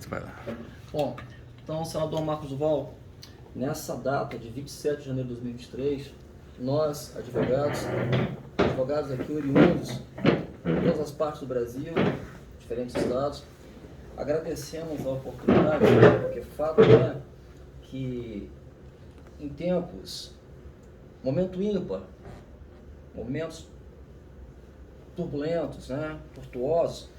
Vai lá. Bom, então, senador Marcos Duval, nessa data de 27 de janeiro de 2023, nós, advogados aqui oriundos de todas as partes do Brasil, diferentes estados, agradecemos a oportunidade, porque fato é que em tempos, momento ímpar, momentos turbulentos, tortuosos,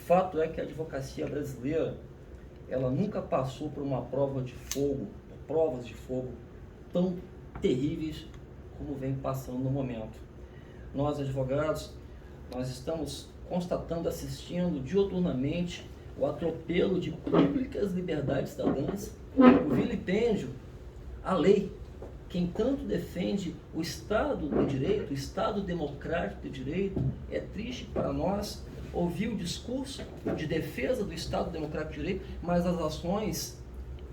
fato é que a advocacia brasileira, ela nunca passou por uma provas de fogo tão terríveis como vem passando no momento. Nós, advogados, nós estamos constatando, assistindo diuturnamente o atropelo de públicas liberdades cidadãs, o vilipêndio à lei. Quem tanto defende o Estado de Direito, o Estado democrático de direito, é triste para nós ouvir o discurso de defesa do Estado democrático de direito, mas as ações,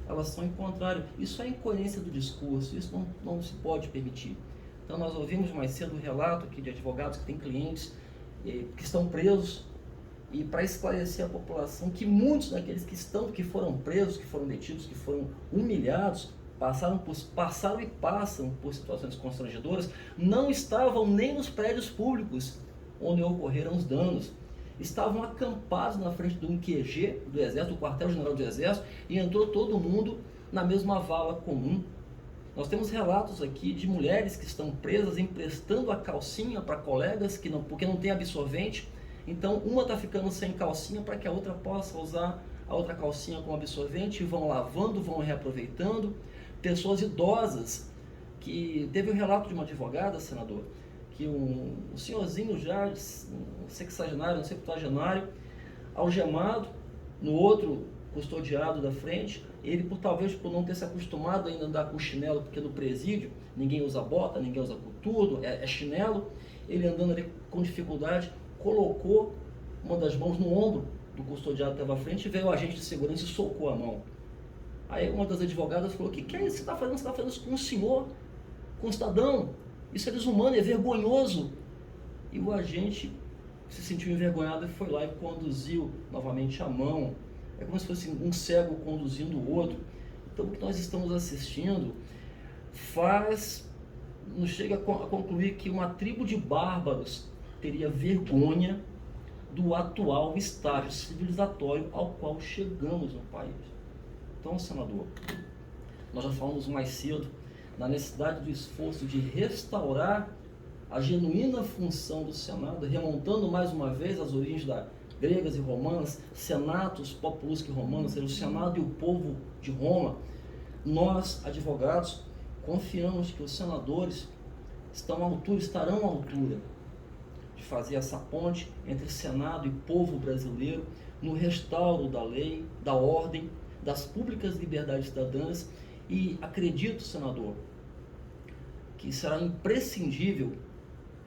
elas são em contrário. Isso é incoerência do discurso, isso não se pode permitir. Então nós ouvimos mais cedo o relato aqui de advogados que têm clientes que estão presos, e para esclarecer a população que muitos daqueles que foram presos, que foram detidos, que foram humilhados, passaram e passam por situações constrangedoras, não estavam nem nos prédios públicos onde ocorreram os danos. Estavam acampados na frente de um QG do Exército, do quartel-general do Exército, e entrou todo mundo na mesma vala comum. Nós temos relatos aqui de mulheres que estão presas emprestando a calcinha para colegas porque não tem absorvente. Então uma está ficando sem calcinha para que a outra possa usar a outra calcinha com absorvente, e vão lavando, vão reaproveitando. Pessoas idosas, que teve um relato de uma advogada, senador, que um senhorzinho já, um sexagenário, um septuagenário, algemado, no outro custodiado da frente, ele talvez por não ter se acostumado ainda a andar com chinelo, porque no presídio ninguém usa bota, ninguém usa coturno, é chinelo, ele andando ali com dificuldade, colocou uma das mãos no ombro do custodiado que estava à frente, e veio o agente de segurança e socou a mão. Aí uma das advogadas falou: que é isso que você está fazendo? Você está fazendo isso com um senhor, com um cidadão? Isso é desumano, é vergonhoso. E o agente se sentiu envergonhado e foi lá e conduziu novamente a mão. É como se fosse um cego conduzindo o outro. Então o que nós estamos assistindo nos chega a concluir que uma tribo de bárbaros teria vergonha do atual estágio civilizatório ao qual chegamos no país. Então, senador, nós já falamos mais cedo na necessidade do esforço de restaurar a genuína função do Senado, remontando mais uma vez as origens gregas e romanas, senatus populusque romanos, ou seja, o Senado e o povo de Roma. Nós, advogados, confiamos que os senadores estarão à altura de fazer essa ponte entre Senado e povo brasileiro no restauro da lei, da ordem, das públicas liberdades cidadãs, e acredito, senador, que será imprescindível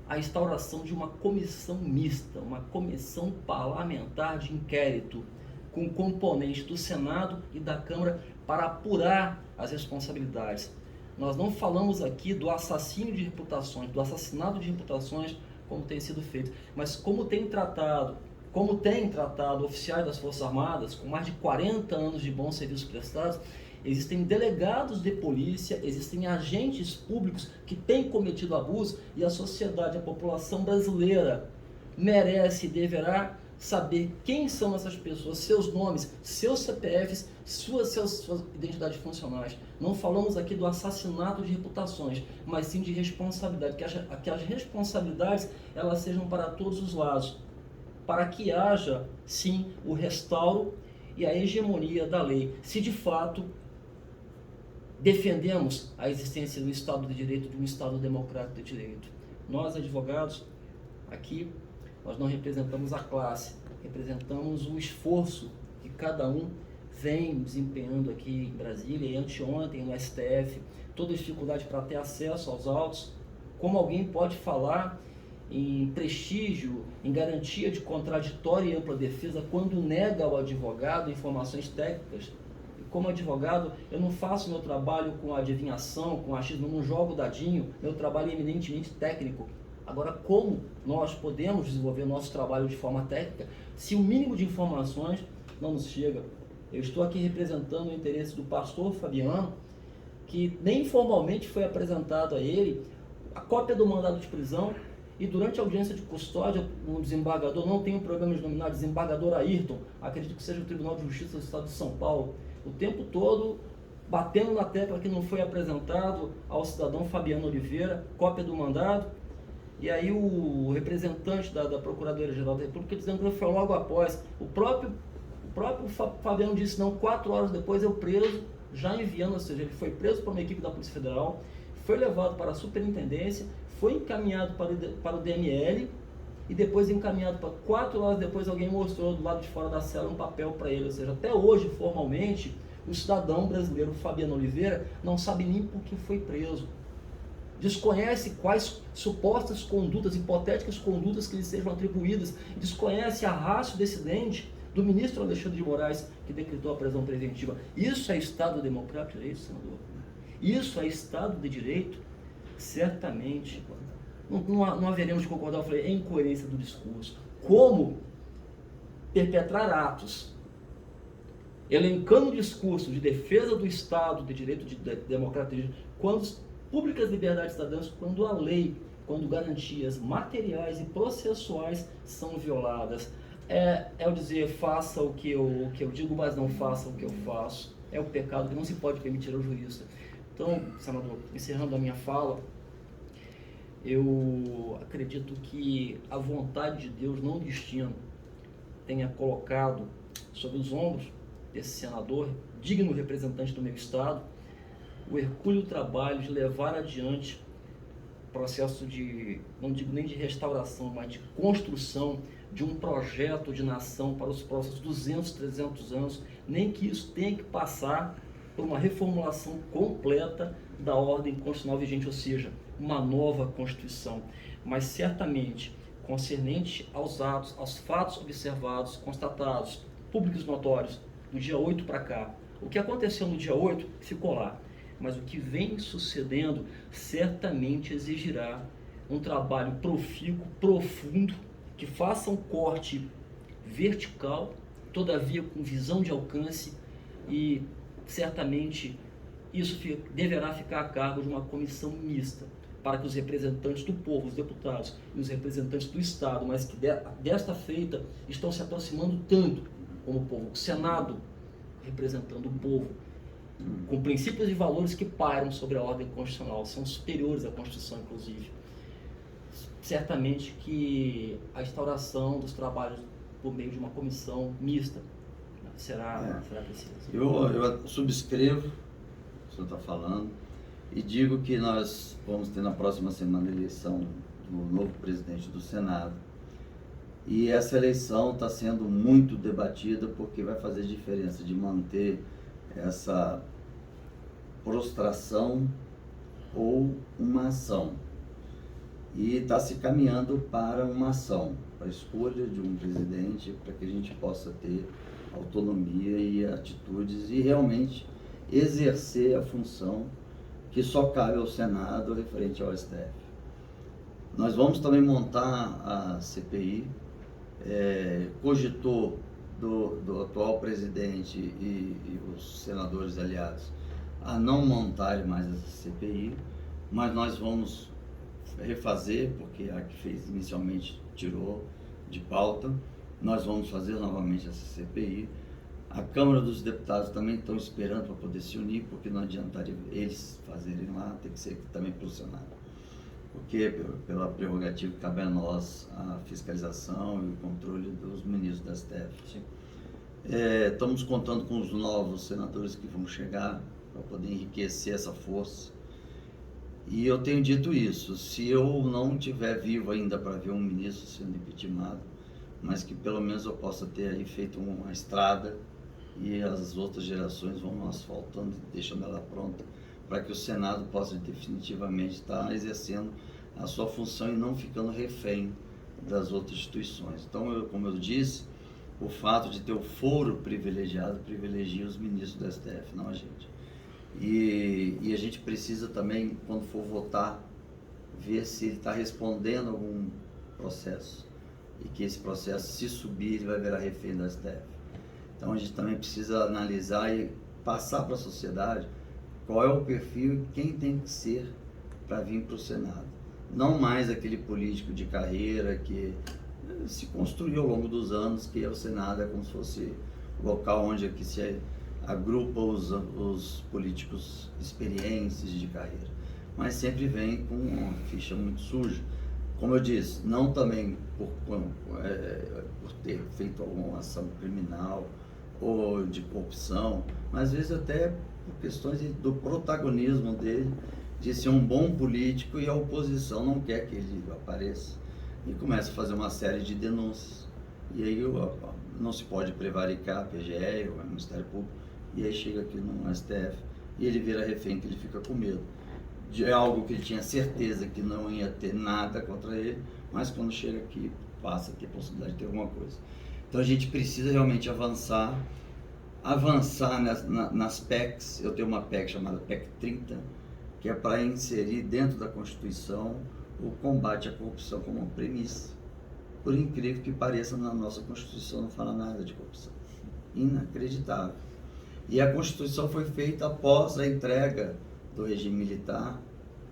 a instauração de uma comissão mista, uma comissão parlamentar de inquérito, com componente do Senado e da Câmara para apurar as responsabilidades. Nós não falamos aqui do assassínio de reputações, do assassinato de reputações, como tem sido feito, mas como tem tratado oficiais das Forças Armadas, com mais de 40 anos de bons serviços prestados. Existem delegados de polícia, existem agentes públicos que têm cometido abuso, e a sociedade, a população brasileira merece e deverá saber quem são essas pessoas, seus nomes, seus CPFs, suas identidades funcionais. Não falamos aqui do assassinato de reputações, mas sim de responsabilidade, que as responsabilidades elas sejam para todos os lados, para que haja, sim, o restauro e a hegemonia da lei, se de fato defendemos a existência do Estado de Direito, de um Estado democrático de direito. Nós, advogados, aqui, nós não representamos a classe, representamos o esforço que cada um vem desempenhando aqui em Brasília, e anteontem no STF, toda a dificuldade para ter acesso aos autos. Como alguém pode falar em prestígio, em garantia de contraditória e ampla defesa, quando nega ao advogado informações técnicas? E como advogado, eu não faço meu trabalho com adivinhação, com achismo, não jogo dadinho, meu trabalho é eminentemente técnico. Agora, como nós podemos desenvolver o nosso trabalho de forma técnica se o mínimo de informações não nos chega. Eu estou aqui representando o interesse do pastor Fabiano, que nem formalmente foi apresentado a ele a cópia do mandado de prisão, e durante a audiência de custódia, o desembargador, não tem um problema de nominar desembargador Ayrton, acredito que seja o Tribunal de Justiça do Estado de São Paulo, o tempo todo batendo na tecla que não foi apresentado ao cidadão Fabiano Oliveira, cópia do mandado, e aí o representante da Procuradoria-Geral da República dizendo que foi logo após. O próprio Fabiano disse, não, 4 horas depois eu preso, já enviando, ou seja, ele foi preso por uma equipe da Polícia Federal, foi levado para a superintendência, foi encaminhado para o DML e depois encaminhado para 4 horas depois alguém mostrou do lado de fora da cela um papel para ele, ou seja, até hoje formalmente o cidadão brasileiro Fabiano Oliveira não sabe nem por que foi preso, desconhece quais supostas condutas, hipotéticas condutas que lhe sejam atribuídas, desconhece a ratio decidente do ministro Alexandre de Moraes que decretou a prisão preventiva. Isso é Estado democrático de direito, senador? Isso é Estado de direito? Certamente não haveremos de concordar. Eu falei, é incoerência do discurso. Como perpetrar atos elencando discurso de defesa do Estado de direito, de democrático de direito, quando públicas liberdades cidadãs, quando a lei, quando garantias materiais e processuais são violadas. É o dizer, faça o que eu digo, mas não faça o que eu faço. É o pecado que não se pode permitir ao jurista. Então, senador, encerrando a minha fala, eu acredito que a vontade de Deus, não o destino, tenha colocado sobre os ombros desse senador, digno representante do meu Estado, o hercúleo trabalho de levar adiante o processo de, não digo nem de restauração, mas de construção de um projeto de nação para os próximos 200, 300 anos, nem que isso tenha que passar por uma reformulação completa da ordem constitucional vigente, ou seja, uma nova Constituição, mas certamente concernente aos atos, aos fatos observados, constatados, públicos notórios, do dia 8 para cá. O que aconteceu no dia 8 ficou lá, mas o que vem sucedendo certamente exigirá um trabalho profícuo, profundo, que faça um corte vertical, todavia com visão de alcance, e certamente isso deverá ficar a cargo de uma comissão mista, para que os representantes do povo, os deputados e os representantes do Estado, mas que desta feita estão se aproximando tanto como o povo, o Senado representando o povo, com princípios e valores que pairam sobre a ordem constitucional, são superiores à Constituição, inclusive. Certamente que a instauração dos trabalhos por meio de uma comissão mista será preciso. Eu subscrevo o que o senhor está falando e digo que nós vamos ter na próxima semana a eleição do novo presidente do Senado. E essa eleição está sendo muito debatida porque vai fazer diferença de manter essa prostração ou uma ação. E está se caminhando para uma ação, para a escolha de um presidente, para que a gente possa ter autonomia e atitudes e realmente exercer a função que só cabe ao Senado referente ao STF. Nós vamos também montar a CPI, cogitou do atual presidente e os senadores aliados a não montarem mais essa CPI, mas nós vamos refazer, porque a que fez inicialmente tirou de pauta, nós vamos fazer novamente essa CPI. A Câmara dos Deputados também estão esperando para poder se unir, porque não adiantaria eles fazerem lá, tem que ser também pelo Senado. Porque pela prerrogativa que cabe a nós a fiscalização e o controle dos ministros da STF. Estamos contando com os novos senadores que vão chegar para poder enriquecer essa força. E eu tenho dito isso, se eu não estiver vivo ainda para ver um ministro sendo impeachmentado, mas que pelo menos eu possa ter aí feito uma estrada e as outras gerações vão asfaltando, deixando ela pronta, para que o Senado possa definitivamente estar exercendo a sua função e não ficando refém das outras instituições. Então, como eu disse, o fato de ter o foro privilegiado privilegia os ministros do STF, não a gente. E a gente precisa também, quando for votar, ver se ele está respondendo a algum processo e que esse processo, se subir, ele vai virar refém da STF. Então a gente também precisa analisar e passar para a sociedade qual é o perfil e quem tem que ser para vir para o Senado. Não mais aquele político de carreira que se construiu ao longo dos anos, que o Senado é como se fosse o local onde é que se agrupa os políticos experientes de carreira, mas sempre vem com uma ficha muito suja. Como eu disse, não também por ter feito alguma ação criminal ou de corrupção, mas às vezes até por questões do protagonismo dele, de ser um bom político e a oposição não quer que ele apareça. E começa a fazer uma série de denúncias. E aí não se pode prevaricar a PGE, o Ministério Público, e aí chega aqui no STF e ele vira refém, que ele fica com medo. De algo que ele tinha certeza que não ia ter nada contra ele, mas quando chega aqui passa a ter possibilidade de ter alguma coisa. Então a gente precisa realmente avançar nas PECs. Eu tenho uma PEC chamada PEC 30, que é para inserir dentro da Constituição o combate à corrupção como uma premissa. Por incrível que pareça, na nossa Constituição não fala nada de corrupção. Inacreditável. E a Constituição foi feita após a entrega do regime militar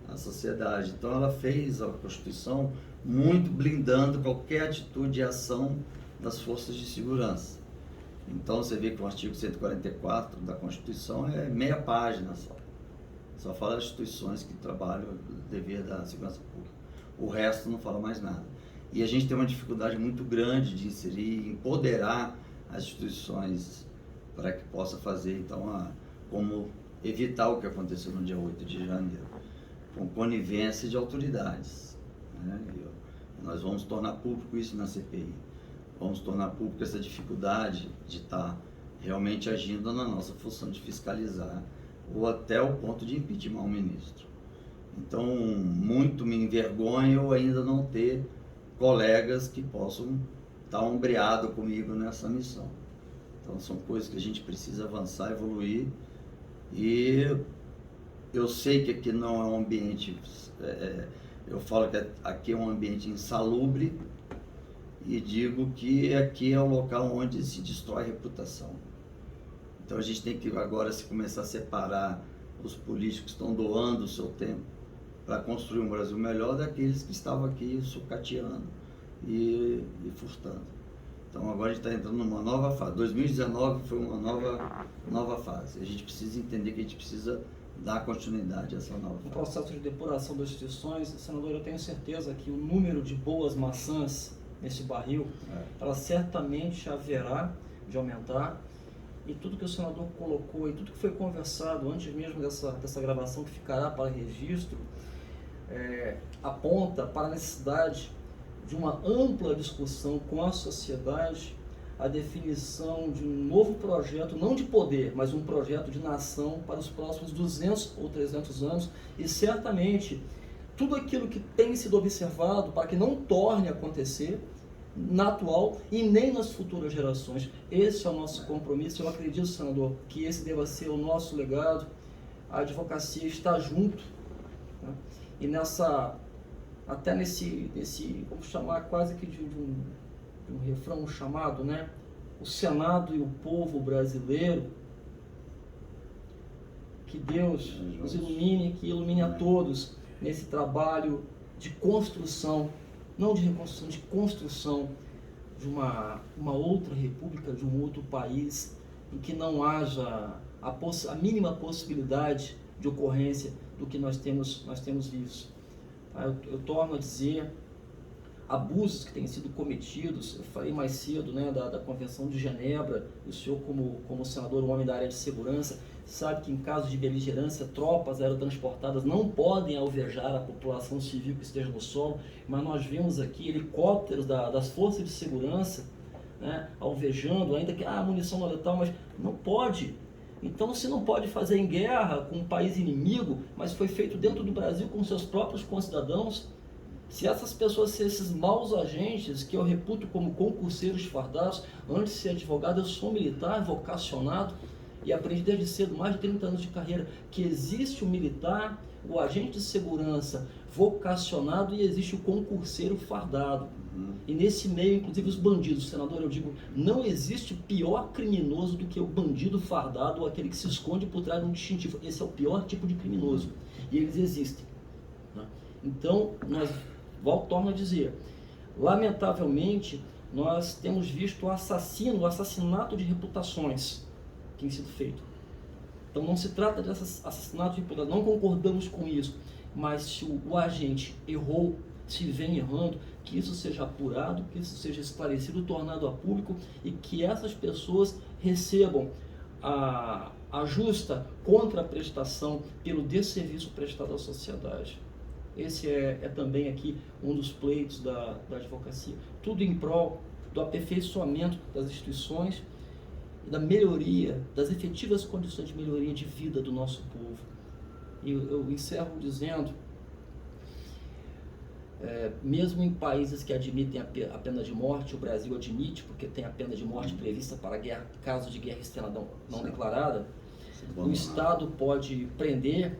à sociedade. Então ela fez a Constituição muito blindando qualquer atitude e ação das forças de segurança. Então você vê que o artigo 144 da Constituição é meia página só fala das instituições que trabalham devido da segurança pública. O resto não fala mais nada. E a gente tem uma dificuldade muito grande de inserir, empoderar as instituições para que possa fazer, então, como evitar o que aconteceu no dia 8 de janeiro, com conivência de autoridades. Né? Nós vamos tornar público isso na CPI. Vamos tornar público essa dificuldade de estar realmente agindo na nossa função de fiscalizar, ou até o ponto de impeachment um ministro. Então, muito me envergonha eu ainda não ter colegas que possam estar ombreados comigo nessa missão. Então, são coisas que a gente precisa avançar, evoluir, e eu sei que aqui não é um ambiente, eu falo que aqui é um ambiente insalubre, e digo que aqui é o local onde se destrói a reputação. Então a gente tem que agora começar a separar os políticos que estão doando o seu tempo para construir um Brasil melhor daqueles que estavam aqui sucateando e furtando. Então agora a gente está entrando numa nova fase. 2019 foi uma nova fase. A gente precisa entender que a gente precisa dar continuidade a essa nova fase. No processo de depuração das instituições, senador, eu tenho certeza que o número de boas maçãs nesse barril, ela certamente haverá de aumentar. E tudo que o senador colocou e tudo que foi conversado antes mesmo dessa gravação, que ficará para registro, aponta para a necessidade de uma ampla discussão com a sociedade, a definição de um novo projeto, não de poder, mas um projeto de nação para os próximos 200 ou 300 anos, e certamente tudo aquilo que tem sido observado para que não torne a acontecer na atual e nem nas futuras gerações. Esse é o nosso compromisso. Eu acredito, senador, que esse deva ser o nosso legado. A advocacia está junto, né? E até nesse, vamos chamar quase que de um refrão chamado, né? O Senado e o povo brasileiro. Que Deus nos ilumine, que ilumine a todos nesse trabalho de construção, não de reconstrução, de construção de uma outra república, de um outro país, em que não haja a mínima possibilidade de ocorrência do que nós temos visto. Eu torno a dizer, abusos que têm sido cometidos, eu falei mais cedo, né, da Convenção de Genebra, e o senhor como senador, um homem da área de segurança, sabe que em caso de beligerância, tropas aerotransportadas não podem alvejar a população civil que esteja no solo, mas nós vemos aqui helicópteros das forças de segurança, né, alvejando, ainda que a munição não é letal, mas não pode. Então, se não pode fazer em guerra com um país inimigo, mas foi feito dentro do Brasil com seus próprios concidadãos, se essas pessoas, se esses maus agentes, que eu reputo como concurseiros fardados, antes de ser advogado, eu sou militar, vocacionado, e aprendi desde cedo, mais de 30 anos de carreira, que existe o militar, o agente de segurança vocacionado, e existe o concurseiro fardado. E nesse meio, inclusive, os bandidos. Senador, eu digo, não existe pior criminoso do que o bandido fardado ou aquele que se esconde por trás de um distintivo. Esse é o pior tipo de criminoso. E eles existem. Né? Então, torno a dizer, lamentavelmente, nós temos visto o assassinato de reputações que tem sido feito. Então não se trata de assassinato de reputação, não concordamos com isso, mas se o agente errou, se vem errando, que isso seja apurado, que isso seja esclarecido, tornado a público e que essas pessoas recebam a justa contraprestação pelo desserviço prestado à sociedade. Esse é também aqui um dos pleitos da advocacia. Tudo em prol do aperfeiçoamento das instituições e da melhoria, das efetivas condições de melhoria de vida do nosso povo. E eu encerro dizendo, mesmo em países que admitem a pena de morte, o Brasil admite, porque tem a pena de morte prevista para caso de guerra externa não declarada, o Estado pode prender,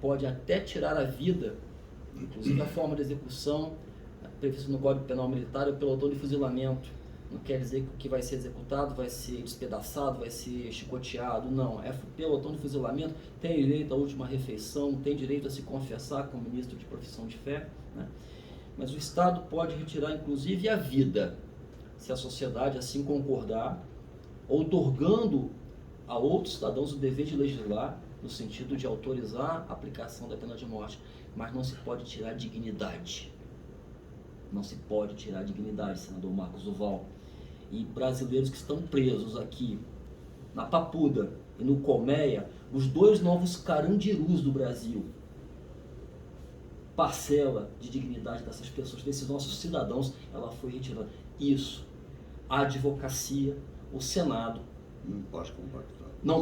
pode até tirar a vida, inclusive a forma de execução prevista no Código Penal Militar é o pelotão de fuzilamento. Não quer dizer que o que vai ser executado vai ser despedaçado, vai ser chicoteado, não. É pelotão de fuzilamento, tem direito à última refeição, tem direito a se confessar como ministro de profissão de fé, né? Mas o Estado pode retirar inclusive a vida, se a sociedade assim concordar, outorgando a outros cidadãos o dever de legislar, no sentido de autorizar a aplicação da pena de morte, mas não se pode tirar a dignidade. Não se pode tirar a dignidade, senador Marcos Duval. E brasileiros que estão presos aqui, na Papuda e no Colmeia, os dois novos carandirus do Brasil, parcela de dignidade dessas pessoas, desses nossos cidadãos, ela foi retirada. Isso, a advocacia, o Senado, não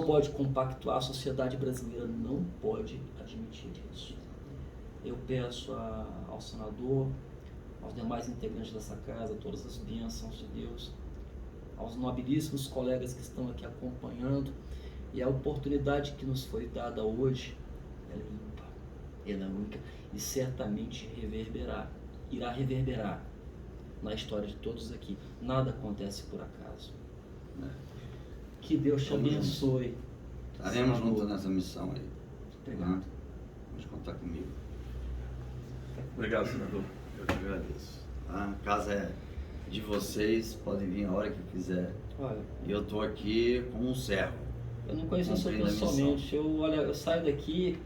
pode compactuar, a sociedade brasileira não pode admitir isso. Eu peço ao senador, aos demais integrantes dessa casa, todas as bênçãos de Deus, aos nobilíssimos colegas que estão aqui acompanhando, e a oportunidade que nos foi dada hoje, ela é ímpar, ela é única, e certamente irá reverberar na história de todos aqui. Nada acontece por acaso. Que Deus te abençoe. Estaremos juntos nessa missão aí. Obrigado. Pode contar comigo. Obrigado, senador. Eu te agradeço. A casa é de vocês, podem vir a hora que quiser. Olha, E eu estou aqui como um servo. eu não conheço a senhor pessoalmente. Eu saio daqui